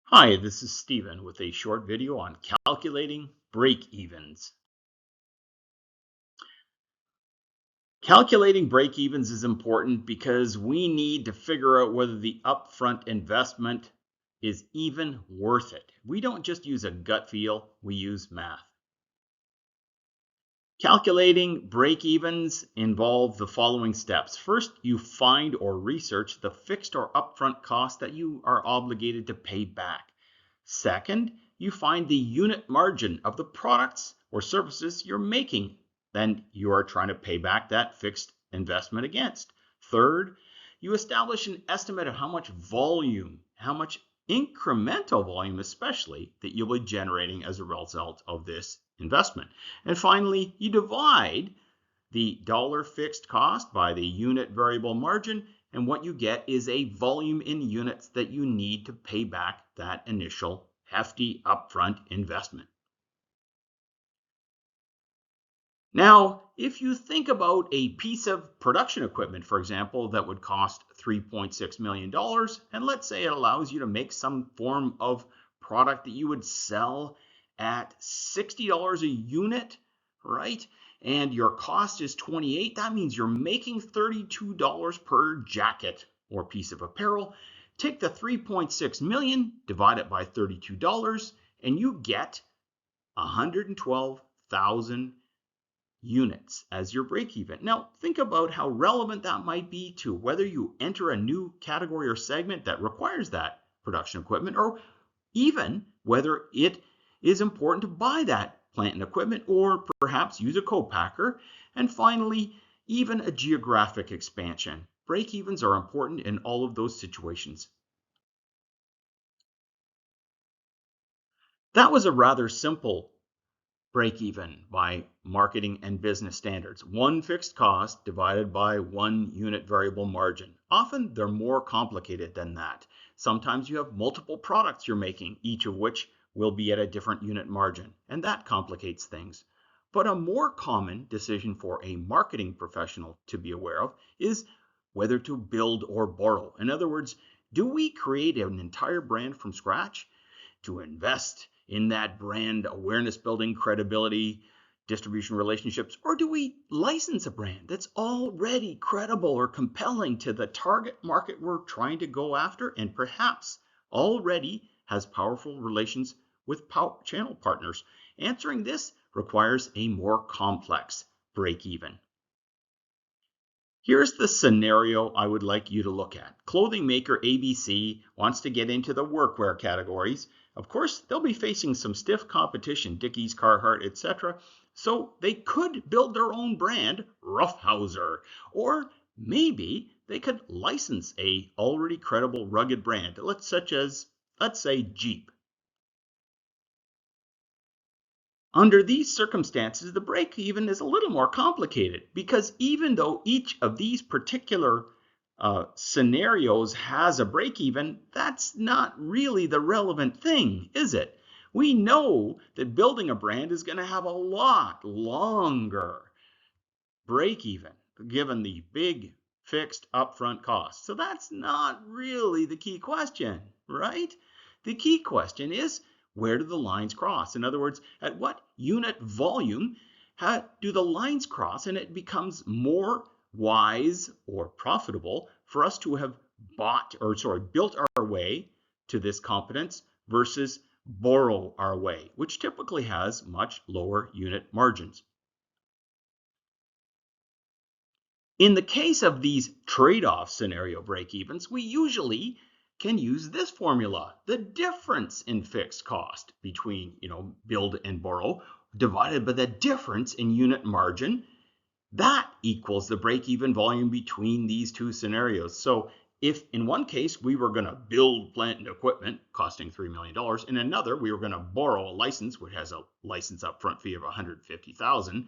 Hi, this is Stephen with a short video on calculating break-evens. Calculating break-evens is important because we need to figure out whether the upfront investment is even worth it. We don't just use a gut feel, we use math. Calculating break-evens involve the following steps. First, you find or research the fixed or upfront cost that you are obligated to pay back. Second, you find the unit margin of the products or services you're making. Then you are trying to pay back that fixed investment against. Third, you establish an estimate of how much volume, how much incremental volume especially, that you'll be generating as a result of this investment. And finally, you divide the dollar fixed cost by the unit variable margin, and what you get is a volume in units that you need to pay back that initial hefty upfront investment. Now, if you think about a piece of production equipment, for example, that would cost $3.6 million, and let's say it allows you to make some form of product that you would sell at $60 a unit, right? And your cost is $28, that means you're making $32 per jacket or piece of apparel. Take the 3.6 million, divide it by $32, and you get 112,000 units as your break even. Now, think about how relevant that might be to whether you enter a new category or segment that requires that production equipment, or even whether it is important to buy that plant and equipment, or perhaps use a co-packer. And finally, even a geographic expansion. Break-evens are important in all of those situations. That was a rather simple break even by marketing and business standards. One fixed cost divided by one unit variable margin. Often they're more complicated than that. Sometimes you have multiple products you're making, each of which will be at a different unit margin, and that complicates things. But a more common decision for a marketing professional to be aware of is whether to build or borrow. In other words, do we create an entire brand from scratch to invest in that brand awareness building, credibility, distribution relationships, or do we license a brand that's already credible or compelling to the target market we're trying to go after, and perhaps already has powerful relations with channel partners? Answering this requires a more complex break even. Here's the scenario I would like you to look at. Clothing maker ABC wants to get into the workwear categories. Of course, they'll be facing some stiff competition, Dickies, Carhartt, etc. So they could build their own brand, Roughhouser, or maybe they could license a already credible rugged brand, such as, let's say, Jeep. Under these circumstances, the break even is a little more complicated, because even though each of these particular scenarios has a break even, that's not really the relevant thing, is it? We know that building a brand is going to have a lot longer break even, given the big fixed upfront cost. So that's not really the key question, right? The key question is, where do the lines cross? In other words, at what unit volume do the lines cross, and it becomes more wise or profitable for us to have built our way to this competence versus borrow our way, which typically has much lower unit margins. In the case of these trade-off scenario break-evens, we usually can use this formula. The difference in fixed cost between, build and borrow divided by the difference in unit margin, that equals the break-even volume between these two scenarios. So if in one case we were going to build plant and equipment costing $3 million, in another we were going to borrow a license, which has a license upfront fee of $150,000,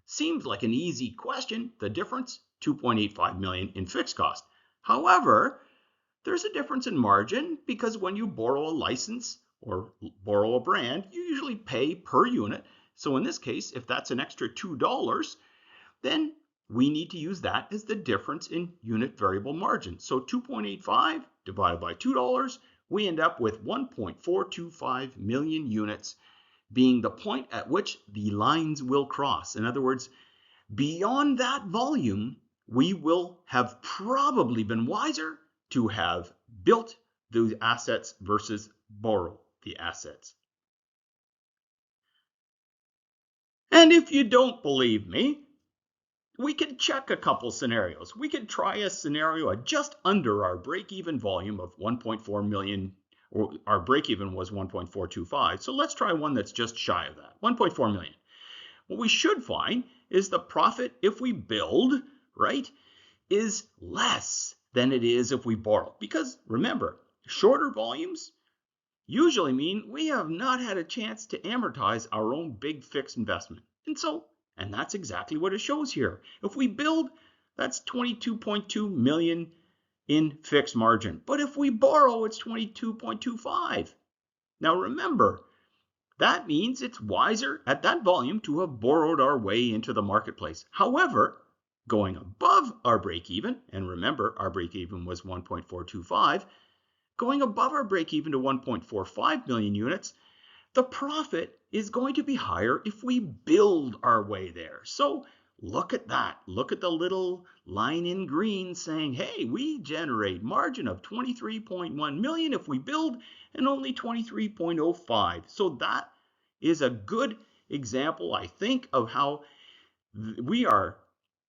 seems like an easy question. The difference, $2.85 million in fixed cost. However, there's a difference in margin, because when you borrow a license or borrow a brand, you usually pay per unit. So in this case, if that's an extra $2, then we need to use that as the difference in unit variable margin. So 2.85 divided by $2, we end up with 1.425 million units being the point at which the lines will cross. In other words, beyond that volume, we will have probably been wiser to have built those assets versus borrow the assets. And if you don't believe me, we could check a couple scenarios. We could try a scenario at just under our break-even volume of 1.4 million, or our break-even was 1.425. So let's try one that's just shy of that, 1.4 million. What we should find is the profit if we build, right, is less than it is if we borrow. Because remember, shorter volumes usually mean we have not had a chance to amortize our own big fixed investment. And that's exactly what it shows here. If we build, that's 22.2 million in fixed margin. But if we borrow, it's 22.25. Now remember, that means it's wiser at that volume to have borrowed our way into the marketplace. However, going above our break even, and remember our break even was 1.425, going above our break even to 1.45 million units, the profit is going to be higher if we build our way there. So look at that. Look at the little line in green saying, hey, we generate margin of 23.1 million if we build and only 23.05. So that is a good example, I think, of how we are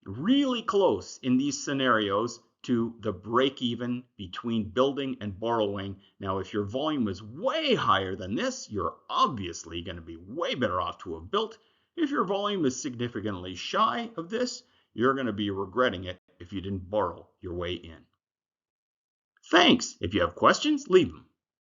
really close in these scenarios to the break even between building and borrowing. Now, if your volume is way higher than this, you're obviously going to be way better off to have built. If your volume is significantly shy of this, you're going to be regretting it if you didn't borrow your way in. Thanks. If you have questions, leave them.